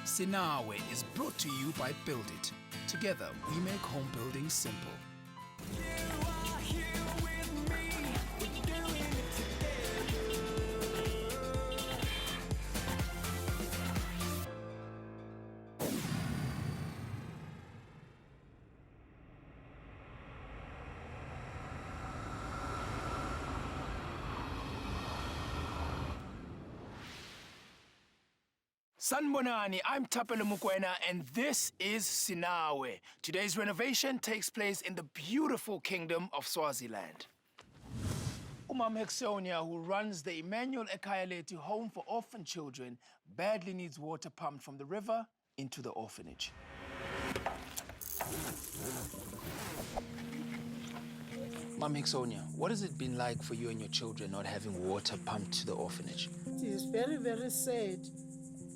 Sinawe is brought to you by Build It. Together, we make home building simple. Sanbonani, I'm Tapelo Mukwena, and this is Sinawe. Today's renovation takes place in the beautiful kingdom of Swaziland. Umam Hexonia, who runs the Emmanuel Ekayaletu Home for Orphan Children, badly needs water pumped from the river into the orphanage. Mom Hexonia, what has it been like for you and your children not having water pumped to the orphanage? It is very, very sad.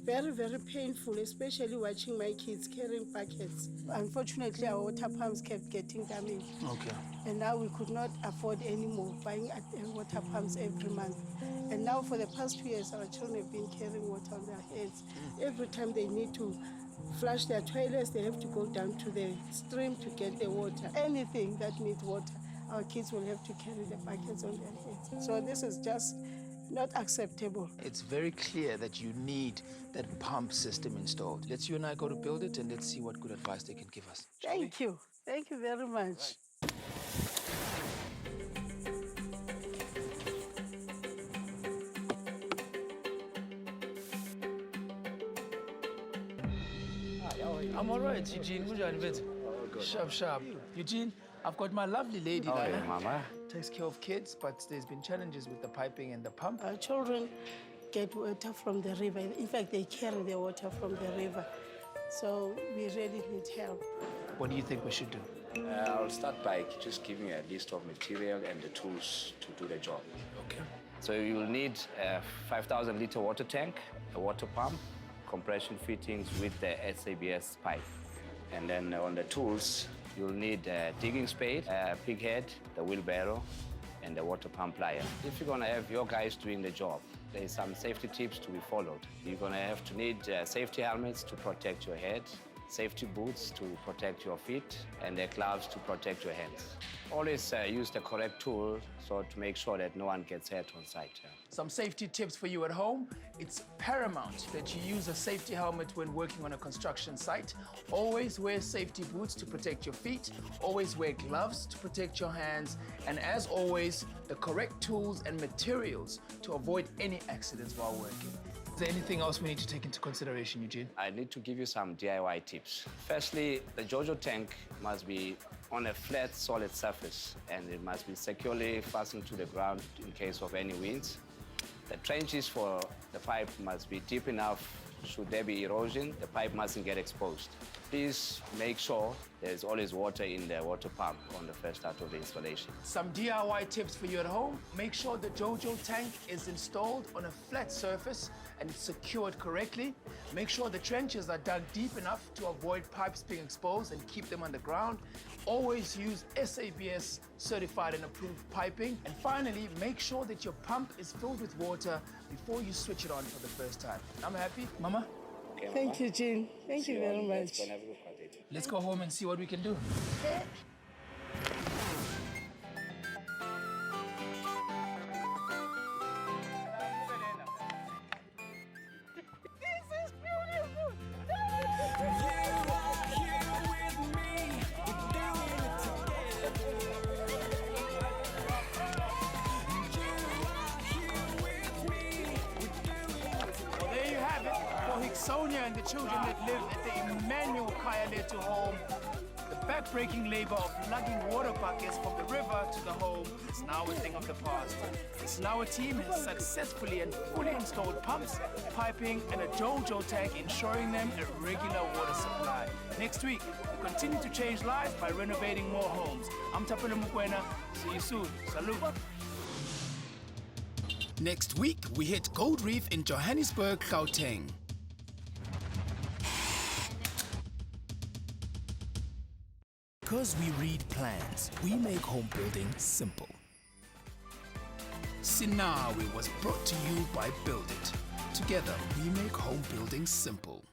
Very, very painful, especially watching my kids carrying buckets. Unfortunately, our water pumps kept getting damaged. Okay. And now we could not afford anymore buying water pumps every month. And now for the past 2 years, our children have been carrying water on their heads. Every time they need to flush their toilets, they have to go down to the stream to get the water. Anything that needs water, our kids will have to carry the buckets on their heads. So this is just not acceptable. It's very clear that you need that pump system installed. Let's you and I go to Build It and let's see what good advice they can give us. Thank you. Thank you very much. I'm all right, Eugene. Sharp, sharp. Eugene, I've got my lovely lady there. Yeah, Mama. Takes care of kids, but there's been challenges with the piping and the pump. Our children get water from the river. In fact, they carry the water from the river. So we really need help. What do you think we should do? I'll start by just giving you a list of material and the tools to do the job. Okay. So you will need a 5,000-liter water tank, a water pump, compression fittings with the SABS pipe. And then on the tools, you'll need a digging spade, a pig head, the wheelbarrow, and the water pump plier. If you're gonna have your guys doing the job, there's some safety tips to be followed. You're gonna have to need safety helmets to protect your head, safety boots to protect your feet, and the gloves to protect your hands. Always use the correct tool so to make sure that no one gets hurt on site. Some safety tips for you at home. It's paramount that you use a safety helmet when working on a construction site. Always wear safety boots to protect your feet. Always wear gloves to protect your hands. And as always, the correct tools and materials to avoid any accidents while working. Is there anything else we need to take into consideration, Eugene? I need to give you some DIY tips. Firstly, the JoJo tank must be on a flat, solid surface, and it must be securely fastened to the ground in case of any winds. The trenches for the pipe must be deep enough. Should there be erosion, the pipe mustn't get exposed. Please make sure there's always water in the water pump on the first start of the installation. Some DIY tips for you at home. Make sure the JoJo tank is installed on a flat surface and it's secured correctly. Make sure the trenches are dug deep enough to avoid pipes being exposed and keep them underground. Always use SABS certified and approved piping. And finally, make sure that your pump is filled with water before you switch it on for the first time. I'm happy. Mama? Okay, Thank you, Jean. Thank you very much. Let's go home and see what we can do. Sonia and the children that live at the Emmanuel Ekayaletu home, the back-breaking labor of lugging water buckets from the river to the home is now a thing of the past. The Sinawe team has successfully and fully installed pumps, piping, and a JoJo tank, ensuring them a regular water supply. Next week, we continue to change lives by renovating more homes. I'm Tapelo Mukwena. See you soon. Salute. Next week, we hit Gold Reef in Johannesburg, Gauteng. Because we read plans, we make home building simple. Sinawe was brought to you by Build It. Together, we make home building simple.